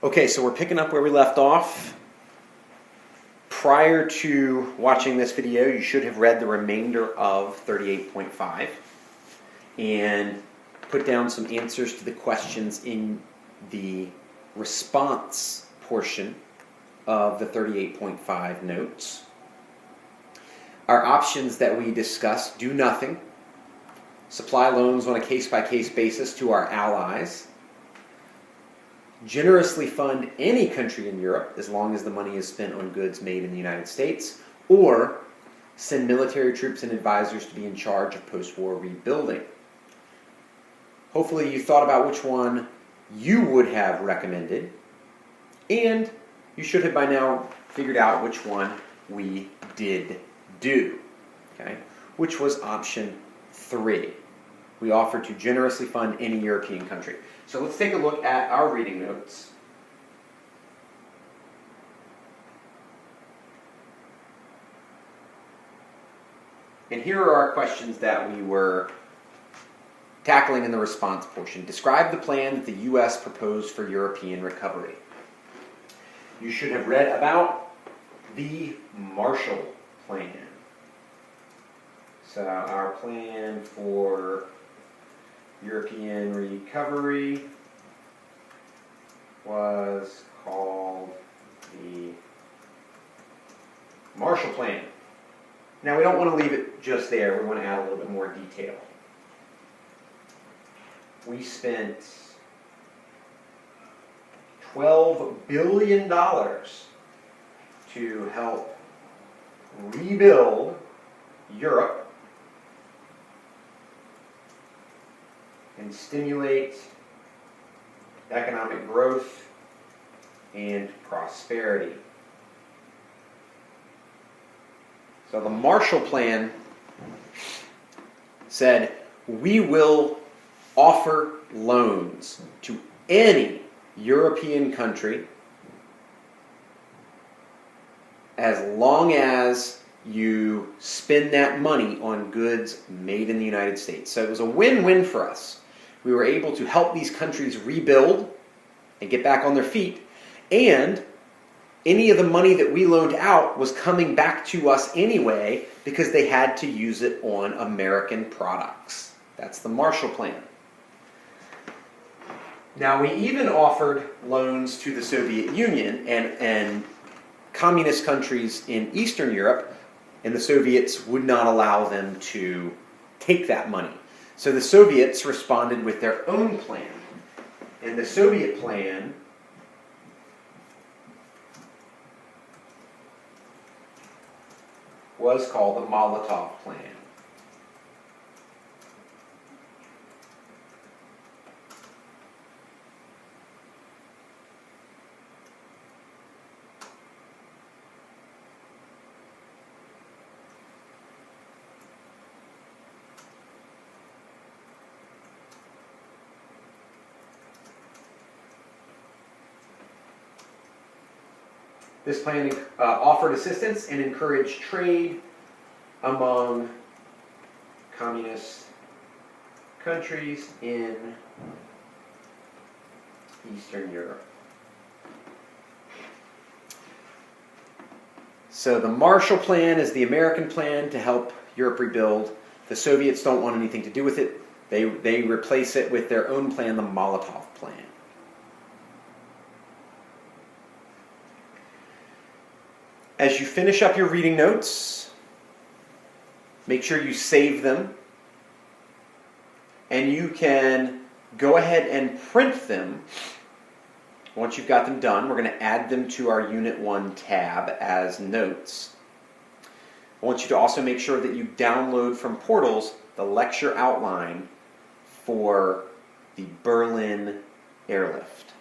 Okay, so we're picking up where we left off. Prior to watching this video, you should have read the remainder of 38.5 and put down some answers to the questions in the response portion of the 38.5 notes. Our options that we discussed: do nothing, supply loans on a case-by-case basis to our allies, generously fund any country in Europe as long as the money is spent on goods made in the United States, or send military troops and advisors to be in charge of post-war rebuilding. Hopefully you thought about which one you would have recommended, and you should have by now figured out which one we did do, okay? Which was option 3. We offered to generously fund any European country. So let's take a look at our reading notes. And here are our questions that we were tackling in the response portion. Describe the plan that the U.S. proposed for European recovery. You should have read about the Marshall Plan. So our plan for European recovery was called the Marshall Plan. Now we don't want to leave it just there. We want to add a little bit more detail. We spent $12 billion to help rebuild Europe and stimulate economic growth and prosperity. So the Marshall Plan said, we will offer loans to any European country as long as you spend that money on goods made in the United States. So it was a win-win for us. We were able to help these countries rebuild and get back on their feet, and any of the money that we loaned out was coming back to us anyway because they had to use it on American products. That's the Marshall Plan. Now, we even offered loans to the Soviet Union and communist countries in Eastern Europe, and the Soviets would not allow them to take that money. So the Soviets responded with their own plan. And the Soviet plan was called the Molotov Plan. This plan offered assistance and encouraged trade among communist countries in Eastern Europe. So the Marshall Plan is the American plan to help Europe rebuild. The Soviets don't want anything to do with it. They replace it with their own plan, the Molotov Plan. As you finish up your reading notes, make sure you save them, and you can go ahead and print them. Once you've got them done, we're going to add them to our Unit 1 tab as notes. I want you to also make sure that you download from Portals the lecture outline for the Berlin airlift.